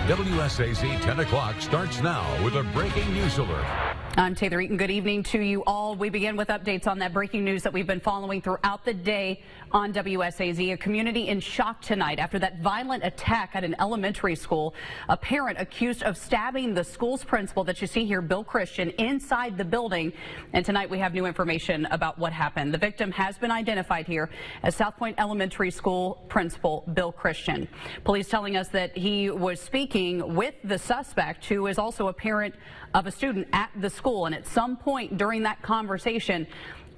WSAZ 10 o'clock starts now with a breaking news alert. I'm Taylor Eaton. Good evening to you all. We begin with updates on that breaking news that we've been following throughout the day on WSAZ. A community in shock tonight after that violent attack at an elementary school. A parent accused of stabbing the school's principal that you see here, Bill Christian, inside the building. And tonight we have new information about what happened. The victim has been identified here as South Point Elementary School principal Bill Christian. Police telling us that he was speaking with the suspect, who is also a parent of a student at the school. And at some point during that conversation,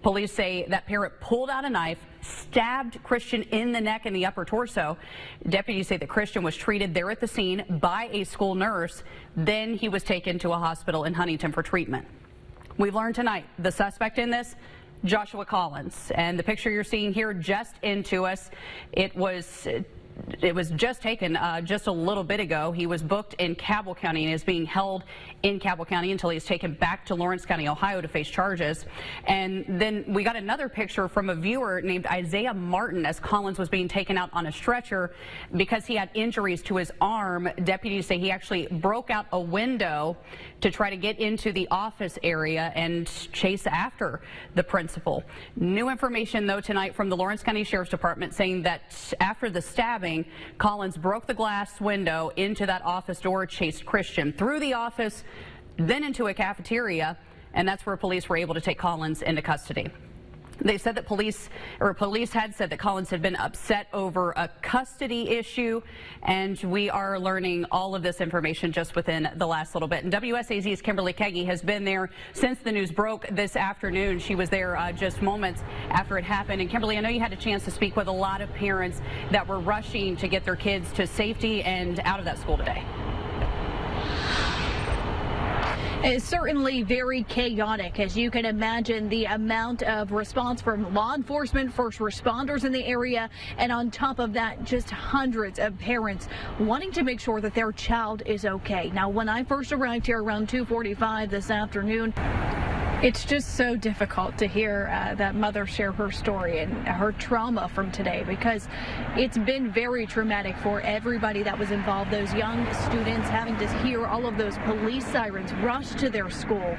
police say that parent pulled out a knife, stabbed Christian in the neck and the upper torso. Deputies say that Christian was treated there at the scene by a school nurse. Then he was taken to a hospital in Huntington for treatment. We've learned tonight the suspect in this, Joshua Collins, and the picture you're seeing here just into us, it was just taken just a little bit ago. He was booked in Cabell County and is being held in Cabell County until he's taken back to Lawrence County, Ohio to face charges. And then we got another picture from a viewer named Isaiah Martin as Collins was being taken out on a stretcher because he had injuries to his arm. Deputies say he actually broke out a window to try to get into the office area and chase after the principal. New information, though, tonight from the Lawrence County Sheriff's Department saying that after the stabbing, Collins broke the glass window into that office door, chased Christian through the office, then into a cafeteria, and that's where police were able to take Collins into custody. They said that police had said that Collins had been upset over a custody issue, and we are learning all of this information just within the last little bit. And WSAZ's Kimberly Keggy has been there since the news broke this afternoon. She was there just moments after it happened. And Kimberly, I know you had a chance to speak with a lot of parents that were rushing to get their kids to safety and out of that school today. It's certainly very chaotic, as you can imagine, the amount of response from law enforcement, first responders in the area, and on top of that, just hundreds of parents wanting to make sure that their child is okay. Now, when I first arrived here around 2:45 this afternoon, it's just so difficult to hear that mother share her story and her trauma from today, because it's been very traumatic for everybody that was involved. Those young students having to hear all of those police sirens rush to their school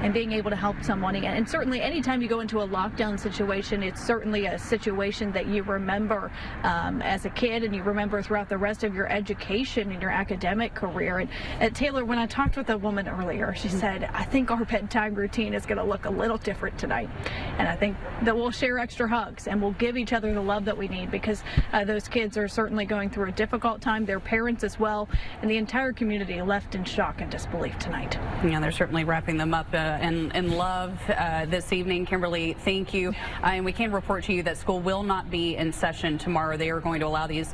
and being able to help someone again. And certainly anytime you go into a lockdown situation, it's certainly a situation that you remember as a kid, and you remember throughout the rest of your education and your academic career. And Taylor, when I talked with a woman earlier, she said, I think our bedtime routine is going to look a little different tonight. And I think that we'll share extra hugs and we'll give each other the love that we need, because those kids are certainly going through a difficult time, their parents as well, and the entire community left in shock and disbelief tonight. Yeah, they're certainly wrapping them up in love this evening. Kimberly, thank you. And we can report to you that school will not be in session tomorrow. They are going to allow these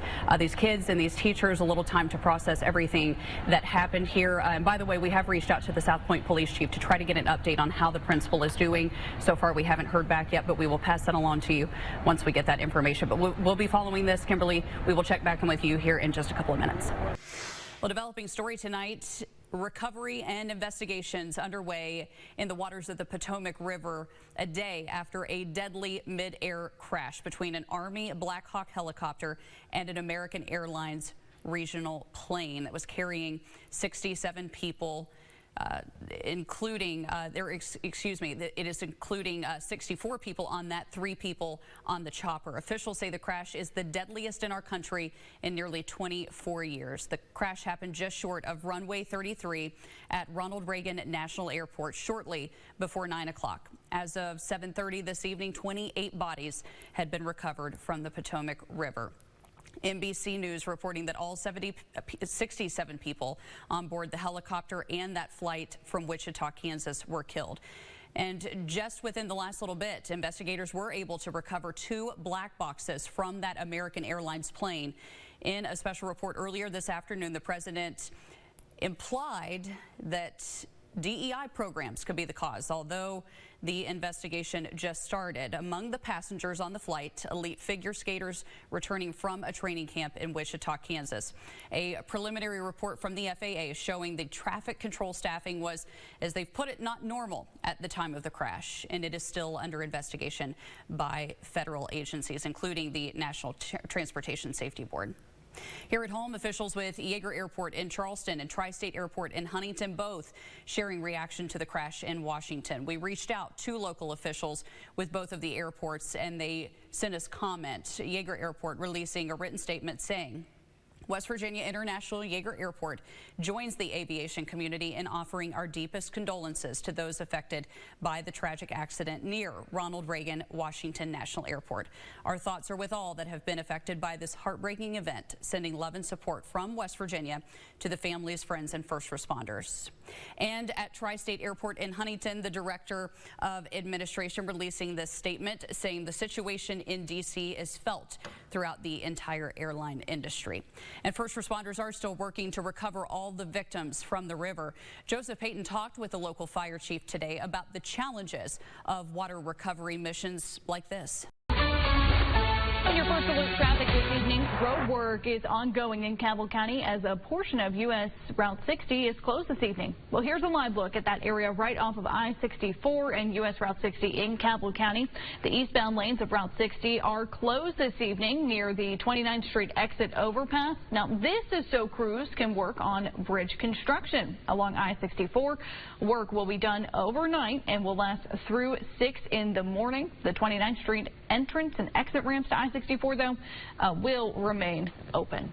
kids and these teachers a little time to process everything that happened here. And by the way, we have reached out to the South Point Police Chief to try to get an update on how the principal is doing. So far, we haven't heard back yet, but we will pass that along to you once we get that information. But we'll be following this, Kimberly. We will check back in with you here in just a couple of minutes. Well, developing story tonight. Recovery and investigations underway in the waters of the Potomac River a day after a deadly mid-air crash between an Army Black Hawk helicopter and an American Airlines regional plane that was carrying 67 people. Including, it is including 64 people on that, 3 people on the chopper. Officials say the crash is the deadliest in our country in nearly 24 years. The crash happened just short of runway 33 at Ronald Reagan National Airport shortly before 9 o'clock. As of 7:30 this evening, 28 bodies had been recovered from the Potomac River. NBC News reporting that all 67 people on board the helicopter and that flight from Wichita, Kansas were killed. And just within the last little bit, investigators were able to recover 2 black boxes from that American Airlines plane. In a special report earlier this afternoon, the president implied that DEI programs could be the cause, although the investigation just started. Among the passengers on the flight, elite figure skaters returning from a training camp in Wichita, Kansas. A preliminary report from the FAA showing the traffic control staffing was, as they've put it, not normal at the time of the crash, and it is still under investigation by federal agencies, including the National Transportation Safety Board. Here at home, officials with Yeager Airport in Charleston and Tri-State Airport in Huntington both sharing reaction to the crash in Washington. We reached out to local officials with both of the airports and they sent us comments. Yeager Airport releasing a written statement saying, West Virginia International Yeager Airport joins the aviation community in offering our deepest condolences to those affected by the tragic accident near Ronald Reagan Washington National Airport. Our thoughts are with all that have been affected by this heartbreaking event, sending love and support from West Virginia to the families, friends, and first responders. And at Tri-State Airport in Huntington, the Director of Administration releasing this statement saying the situation in D.C. is felt throughout the entire airline industry. And first responders are still working to recover all the victims from the river. Joseph Payton talked with the local fire chief today about the challenges of water recovery missions like this. In your first alert traffic this evening, road work is ongoing in Campbell County as a portion of U.S. Route 60 is closed this evening. Well, here's a live look at that area right off of I-64 and U.S. Route 60 in Campbell County. The eastbound lanes of Route 60 are closed this evening near the 29th Street exit overpass. Now, this is so crews can work on bridge construction along I-64. Work will be done overnight and will last through 6 in the morning. The 29th Street entrance and exit ramps to I-64, though, will remain open.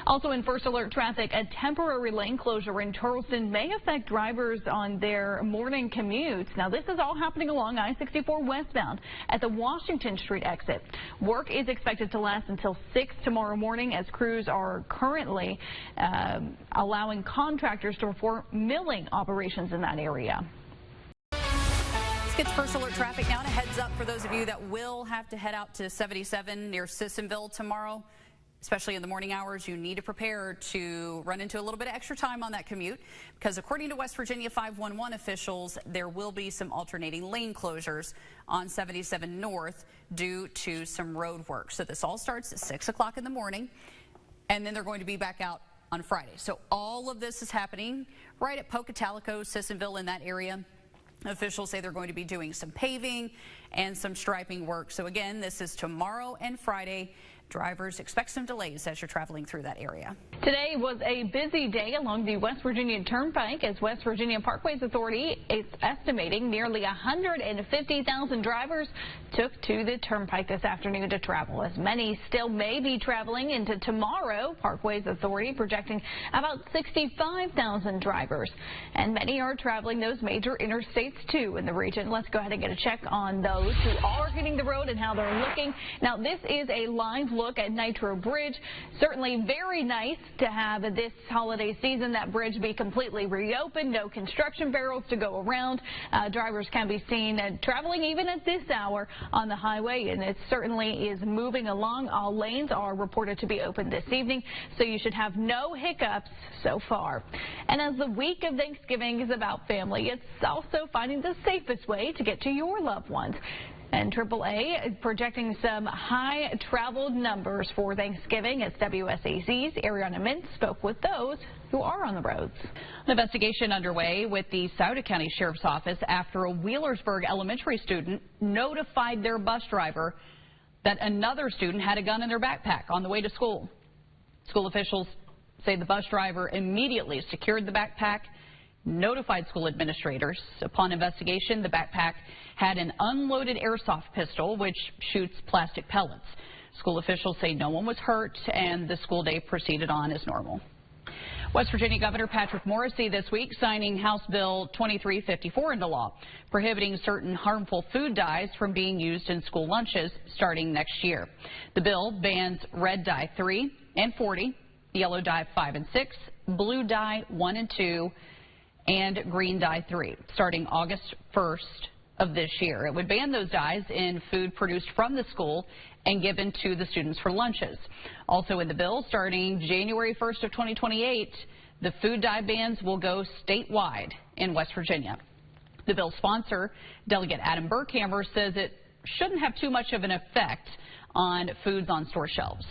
Also in first alert traffic, a temporary lane closure in Charleston may affect drivers on their morning commutes. Now, this is all happening along I-64 westbound at the Washington Street exit. Work is expected to last until 6 tomorrow morning as crews are currently allowing contractors to perform milling operations in that area. Get to first alert traffic now, and a heads up for those of you that will have to head out to 77 near Sissonville tomorrow, especially in the morning hours. You need to prepare to run into a little bit of extra time on that commute because according to West Virginia 511 officials, there will be some alternating lane closures on 77 North due to some road work. So this all starts at 6 o'clock in the morning, and then they're going to be back out on Friday. So all of this is happening right at Pocatalico, Sissonville, in that area. Officials say they're going to be doing some paving and some striping work. So again, this is tomorrow and Friday. Drivers expect some delays as you're traveling through that area. Today was a busy day along the West Virginia Turnpike as West Virginia Parkways Authority is estimating nearly 150,000 drivers took to the Turnpike this afternoon to travel. As many still may be traveling into tomorrow, Parkways Authority projecting about 65,000 drivers. And many are traveling those major interstates too in the region. Let's go ahead and get a check on those who are hitting the road and how they're looking. Now, this is a live look at Nitro Bridge. Certainly very nice to have this holiday season that bridge be completely reopened. No construction barrels to go around. Drivers can be seen traveling even at this hour on the highway, and it certainly is moving along. All lanes are reported to be open this evening, so you should have no hiccups so far. And as the week of Thanksgiving is about family, it's also finding the safest way to get to your loved ones. And AAA is projecting some high traveled numbers for Thanksgiving as WSAZ's Ariana Mintz spoke with those who are on the roads. An investigation underway with the Sauter County Sheriff's Office after a Wheelersburg elementary student notified their bus driver that another student had a gun in their backpack on the way to school. School officials say the bus driver immediately secured the backpack, notified school administrators. Upon investigation, the backpack had an unloaded airsoft pistol which shoots plastic pellets. School officials say no one was hurt and the school day proceeded on as normal. West Virginia Governor Patrick Morrisey this week signing House Bill 2354 into law, prohibiting certain harmful food dyes from being used in school lunches starting next year. The bill bans red dye 3 and 40, yellow dye 5 and 6, blue dye 1 and 2, and green dye 3, starting August 1st of this year. It would ban those dyes in food produced from the school and given to the students for lunches. Also in the bill, starting January 1st of 2028, the food dye bans will go statewide in West Virginia. The bill's sponsor, Delegate Adam Burkhammer, says it shouldn't have too much of an effect on foods on store shelves.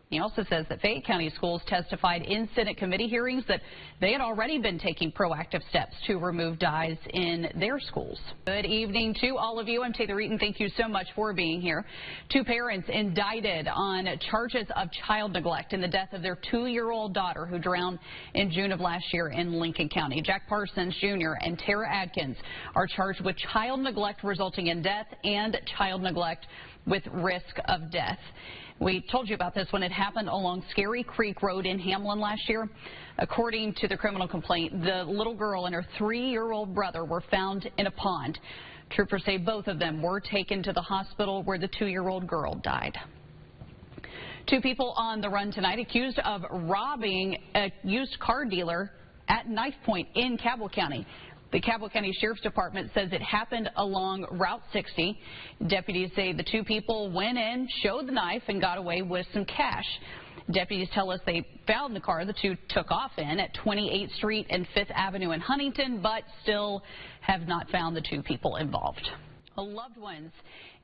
He also says that Fayette County Schools testified in Senate committee hearings that they had already been taking proactive steps to remove dyes in their schools. Good evening to all of you. I'm Taylor Eaton. Thank you so much for being here. Two parents indicted on charges of child neglect in the death of their 2-year-old daughter who drowned in June of last year in Lincoln County. Jack Parsons Jr. and Tara Adkins are charged with child neglect resulting in death and child neglect with risk of death. We told you about this when it happened along Scary Creek Road in Hamlin last year. According to the criminal complaint, the little girl and her 3-year-old brother were found in a pond. Troopers say both of them were taken to the hospital where the 2-year-old girl died. Two people on the run tonight accused of robbing a used car dealer at knife point in Cabell County. The Cabell County Sheriff's Department says it happened along Route 60. Deputies say the two people went in, showed the knife, and got away with some cash. Deputies tell us they found the car the two took off in at 28th Street and 5th Avenue in Huntington, but still have not found the two people involved. Loved ones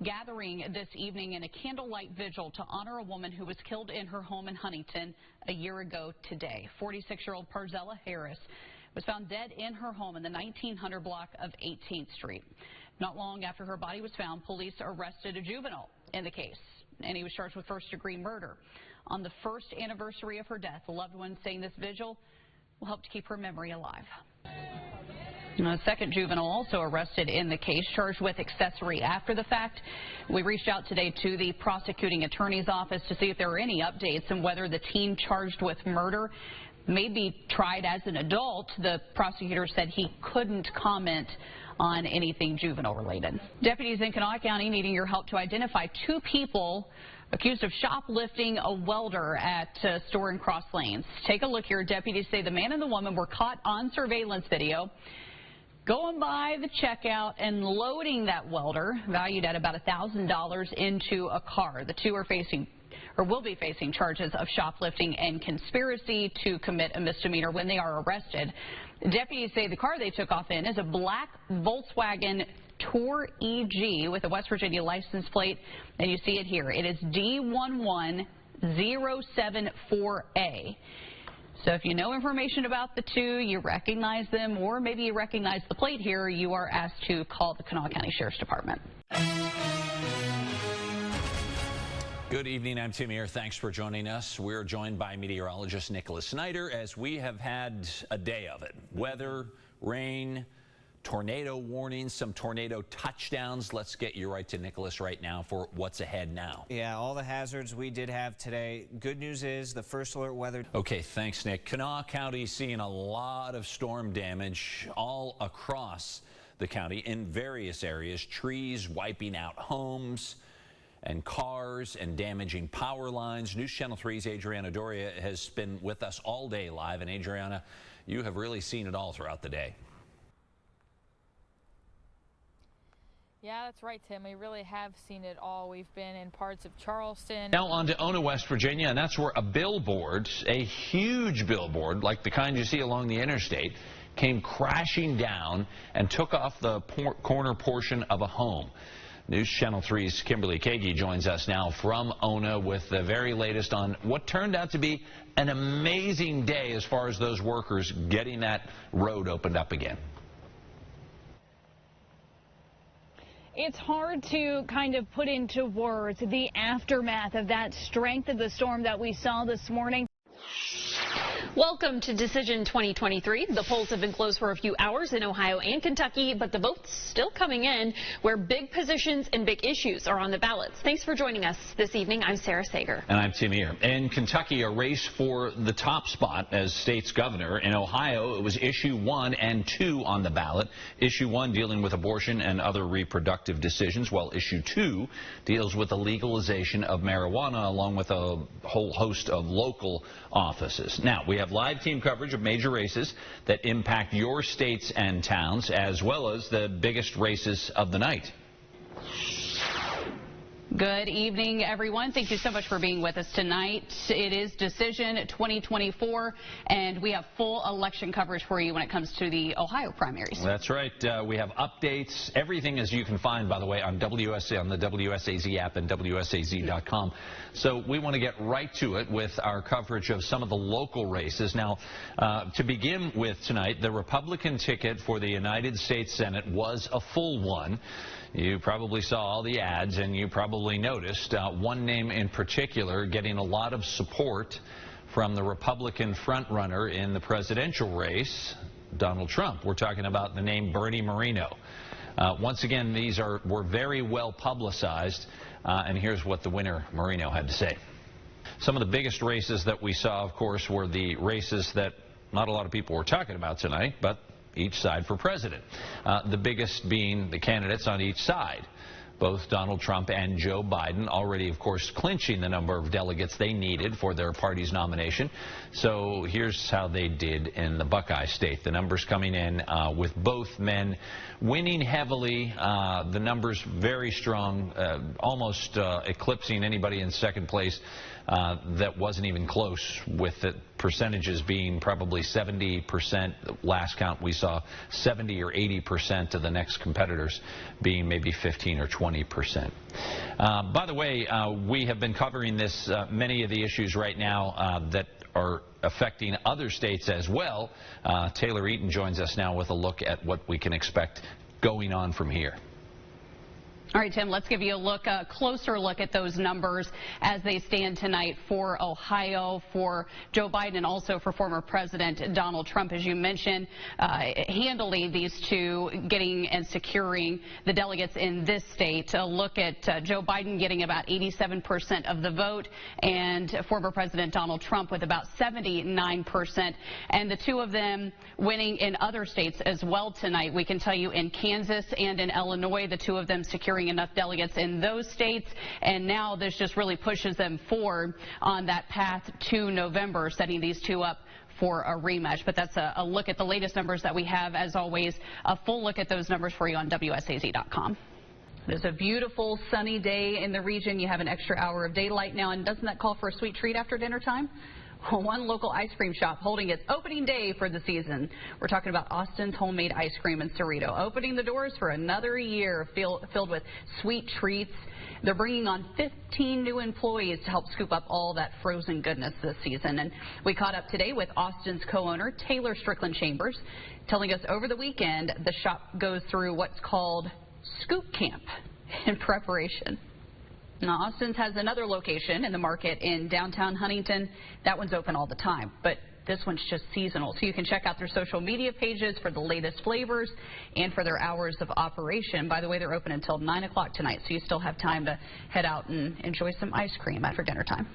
gathering this evening in a candlelight vigil to honor a woman who was killed in her home in Huntington a year ago today. 46-year-old Parzella Harris was found dead in her home in the 1900 block of 18th Street. Not long after her body was found, police arrested a juvenile in the case, and he was charged with first-degree murder. On the first anniversary of her death, the loved ones saying this vigil will help to keep her memory alive. A second juvenile also arrested in the case, charged with accessory after the fact. We reached out today to the prosecuting attorney's office to see if there are any updates on whether the teen charged with murder may be tried as an adult. The prosecutor said he couldn't comment on anything juvenile related. Deputies in Kanawha County needing your help to identify two people accused of shoplifting a welder at a store in Cross Lanes. Take a look here. Deputies say the man and the woman were caught on surveillance video going by the checkout and loading that welder, valued at about $1,000, into a car. The two are will be facing charges of shoplifting and conspiracy to commit a misdemeanor when they are arrested. Deputies say the car they took off in is a black Volkswagen Tour EG with a West Virginia license plate, and you see it here. It is D11074A. So if you know information about the two, you recognize them, or maybe you recognize the plate here, you are asked to call the Kanawha County Sheriff's Department. Good evening, I'm Tim here. Thanks for joining us. We're joined by meteorologist Nicholas Snyder as we have had a day of it. Weather, rain, tornado warnings, some tornado touchdowns. Let's get you right to Nicholas right now for what's ahead now. Yeah, all the hazards we did have today. Good news is the first alert weather. Okay, thanks, Nick. Kanawha County seeing a lot of storm damage all across the county in various areas. Trees wiping out homes and cars and damaging power lines. News Channel 3's Adriana Doria has been with us all day live. And Adriana, you have really seen it all throughout the day. Yeah, that's right, Tim. We really have seen it all. We've been in parts of Charleston. Now on to Ona, West Virginia, and that's where a billboard, a huge billboard, like the kind you see along the interstate, came crashing down and took off the corner portion of a home. News Channel 3's Kimberly Kagi joins us now from Ona with the very latest on what turned out to be an amazing day as far as those workers getting that road opened up again. It's hard to kind of put into words the aftermath of that strength of the storm that we saw this morning. Welcome to Decision 2023. The polls have been closed for a few hours in Ohio and Kentucky, but the votes still coming in where big positions and big issues are on the ballots. Thanks for joining us this evening. I'm Sarah Sager. And I'm Tim Ear. In Kentucky, a race for the top spot as state's governor. In Ohio, it was issue 1 and 2 on the ballot. Issue 1 dealing with abortion and other reproductive decisions, while issue 2 deals with the legalization of marijuana, along with a whole host of local offices. Now, we have live team coverage of major races that impact your states and towns, as well as the biggest races of the night. Good evening, everyone. Thank you so much for being with us tonight. It is Decision 2024, and we have full election coverage for you when it comes to the Ohio primaries. That's right. We have updates, everything as you can find, by the way, on WSA, on the WSAZ app and WSAZ.com. So we want to get right to it with our coverage of some of the local races. Now, to begin with tonight, the Republican ticket for the United States Senate was a full one. You probably saw all the ads, and you probably noticed one name in particular getting a lot of support from the Republican frontrunner in the presidential race, Donald Trump. We're talking about the name Bernie Moreno. Once again, these were very well publicized, and here's what the winner, Moreno, had to say. Some of the biggest races that we saw, of course, were the races that not a lot of people were talking about tonight, but each side for president. The biggest being the candidates on each side. Both Donald Trump and Joe Biden already, of course, clinching the number of delegates they needed for their party's nomination. So here's how they did in the Buckeye State. The numbers coming in with both men winning heavily. The numbers very strong, almost eclipsing anybody in second place. That wasn't even close, with the percentages being probably 70%. Last count we saw 70 or 80% of the next competitors being maybe 15 or 20%. By the way, we have been covering this, many of the issues right now that are affecting other states as well. Taylor Eaton joins us now with a look at what we can expect going on from here. All right, Tim, let's give you a closer look at those numbers as they stand tonight for Ohio, for Joe Biden, and also for former President Donald Trump. As you mentioned, handily these two getting and securing the delegates in this state. A look at Joe Biden getting about 87% of the vote, and former President Donald Trump with about 79%. And the two of them winning in other states as well tonight. We can tell you in Kansas and in Illinois, the two of them securing enough delegates in those states, and now this just really pushes them forward on that path to November, setting these two up for a rematch. But that's a look at the latest numbers that we have. As always, a full look at those numbers for you on WSAZ.com. It's a beautiful sunny day in the region. You have an extra hour of daylight now, and doesn't that call for a sweet treat after dinner time? One local ice cream shop holding its opening day for the season. We're talking about Austin's Homemade Ice Cream in Cerrito, opening the doors for another year filled with sweet treats. They're bringing on 15 new employees to help scoop up all that frozen goodness this season. And we caught up today with Austin's co-owner, Taylor Strickland Chambers, telling us over the weekend the shop goes through what's called Scoop Camp in preparation. Now, Austin's has another location in the market in downtown Huntington. That one's open all the time, but this one's just seasonal. So you can check out their social media pages for the latest flavors and for their hours of operation. By the way, they're open until 9 o'clock tonight, so you still have time to head out and enjoy some ice cream after dinner time.